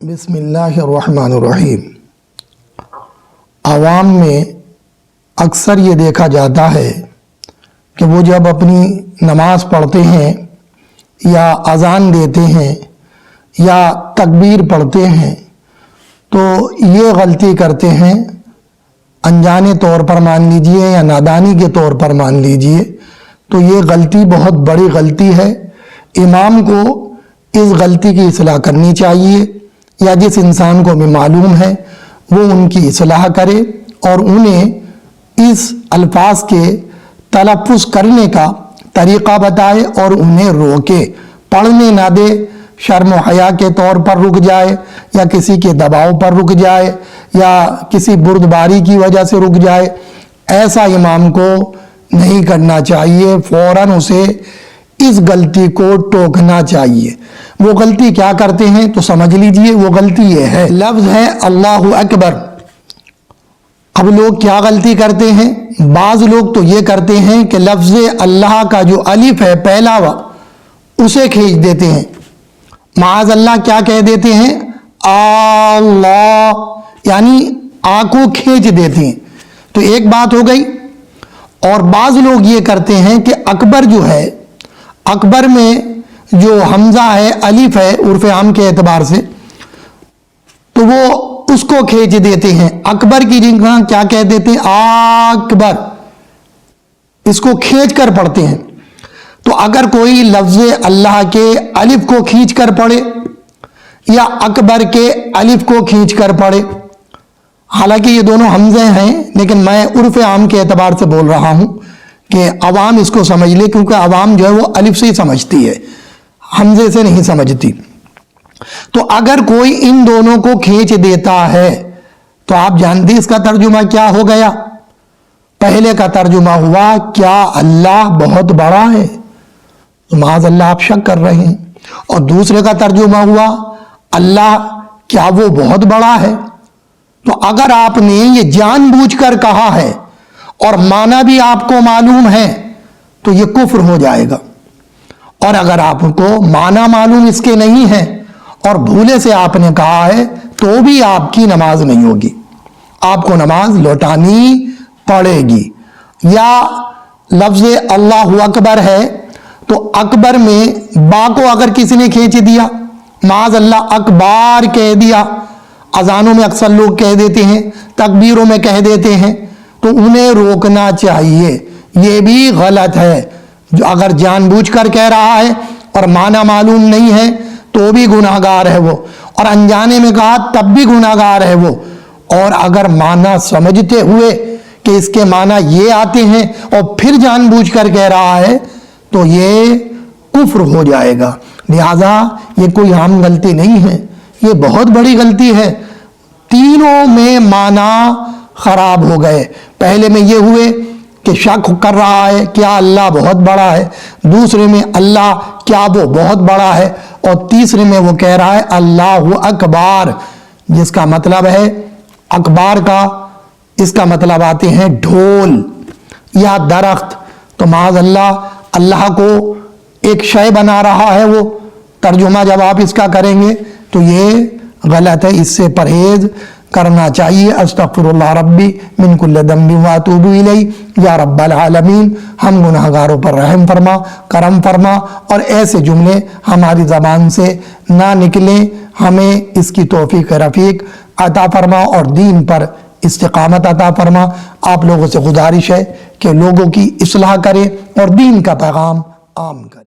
बिस्मिल्लाहिर्रहमानिर्रहीम। आवाम में अक्सर ये देखा जाता है कि वो जब अपनी नमाज पढ़ते हैं या अज़ान देते हैं या तकबीर पढ़ते हैं तो ये गलती करते हैं, अनजाने तौर पर मान लीजिए या नादानी के तौर पर मान लीजिए, तो ये गलती बहुत बड़ी गलती है। इमाम को इस गलती की इस्लाह करनी चाहिए, या जिस इंसान को भी मालूम है वो उनकी इस्लाह करे और उन्हें इस अल्फाज के तलफ़्फ़ुज़ करने का तरीक़ा बताए और उन्हें रोके, पढ़ने ना दे, शर्म व हया के तौर पर रुक जाए या किसी के दबाव पर रुक जाए या किसी बुर्दबारी की वजह से रुक जाए। ऐसा इमाम को नहीं करना चाहिए, फ़ौरन उसे इस गलती को टोकना चाहिए। वो गलती क्या करते हैं तो समझ लीजिए, वो गलती ये है, लफ्ज़ है अल्लाहु अकबर। अब लोग क्या गलती करते हैं, बाज़ लोग तो ये करते हैं कि लफ्ज़ अल्लाह का जो अलिफ है पहला उसे खींच देते हैं, माज़ अल्लाह क्या कह देते हैं, अल्लाह, यानी आ को खींच देते हैं। तो एक बात हो गई। और बाज़ लोग ये करते हैं कि अकबर जो है, अकबर में जो हमजा है, अलिफ है उर्फ़ आम के एतबार से, तो वो उसको खींच देते हैं। अकबर की जगह क्या कह देते हैं, अकबर, इसको खींच कर पढ़ते हैं। तो अगर कोई लफ्ज़ अल्लाह के अलिफ को खींच कर पढ़े या अकबर के अलिफ को खींच कर पढ़े, हालांकि ये दोनों हमजे हैं, लेकिन मैं उर्फ़ आम के एतबार से बोल रहा हूँ कि अवाम इसको समझ ले, क्योंकि अवाम जो है वो अलिफ से ही समझती है, हमजे से नहीं समझती। तो अगर कोई इन दोनों को खींच देता है तो आप जानते इसका तर्जुमा क्या हो गया। पहले का तर्जुमा हुआ क्या अल्लाह बहुत बड़ा है, तो माज़ अल्लाह आप शक कर रहे हैं। और दूसरे का तर्जुमा हुआ अल्लाह क्या वो बहुत बड़ा है। तो अगर आपने ये जानबूझकर कहा है और माना भी आपको मालूम है तो ये कुफ्र हो जाएगा। और अगर आपको माना मालूम इसके नहीं है और भूले से आपने कहा है तो भी आपकी नमाज नहीं होगी, आपको नमाज लौटानी पड़ेगी। या लफ्ज़ अल्लाहु अकबर है तो अकबर में बा को अगर किसी ने खींच दिया, माज़ अल्लाह अकबार कह दिया, अजानों में अक्सर लोग कह देते हैं, तकबीरों में कह देते हैं, तो उन्हें रोकना चाहिए। ये भी गलत है। जो अगर जानबूझकर कह रहा है और माना मालूम नहीं है तो भी गुनाहगार है वो, और अनजाने में कहा तब भी गुनाहगार है वो। और अगर माना समझते हुए कि इसके माना ये आते हैं और फिर जानबूझकर कह रहा है तो ये कुफ्र हो जाएगा। लिहाजा ये कोई आम गलती नहीं है, ये बहुत बड़ी गलती है। तीनों में माना खराब हो गए। पहले में ये हुए कि शक कर रहा है क्या अल्लाह बहुत बड़ा है, दूसरे में अल्लाह क्या वो बहुत बड़ा है, और तीसरे में वो कह रहा है अल्लाहु अकबार, जिसका मतलब है अकबार का इसका मतलब आते हैं ढोल या दरख्त। तो माज़ अल्लाह को एक शय बना रहा है वो। तर्जुमा जब आप इसका करेंगे तो ये गलत है, इससे परहेज करना चाहिए। अस्तगफिरुल्लाह रब्बी मिन कुल्लि दम्बिन व अतूबु इलैहि, या रब्बल आलमीन, हम गुनहगारों पर रहम फरमा, करम फरमा, और ऐसे जुमले हमारी ज़बान से ना निकलें। हमें इसकी तौफीक रफ़ीक अता फरमा और दीन पर इस्तिकामत अता फरमा। आप लोगों से गुजारिश है कि लोगों की इस्लाह करें और दीन का पैगाम आम करें।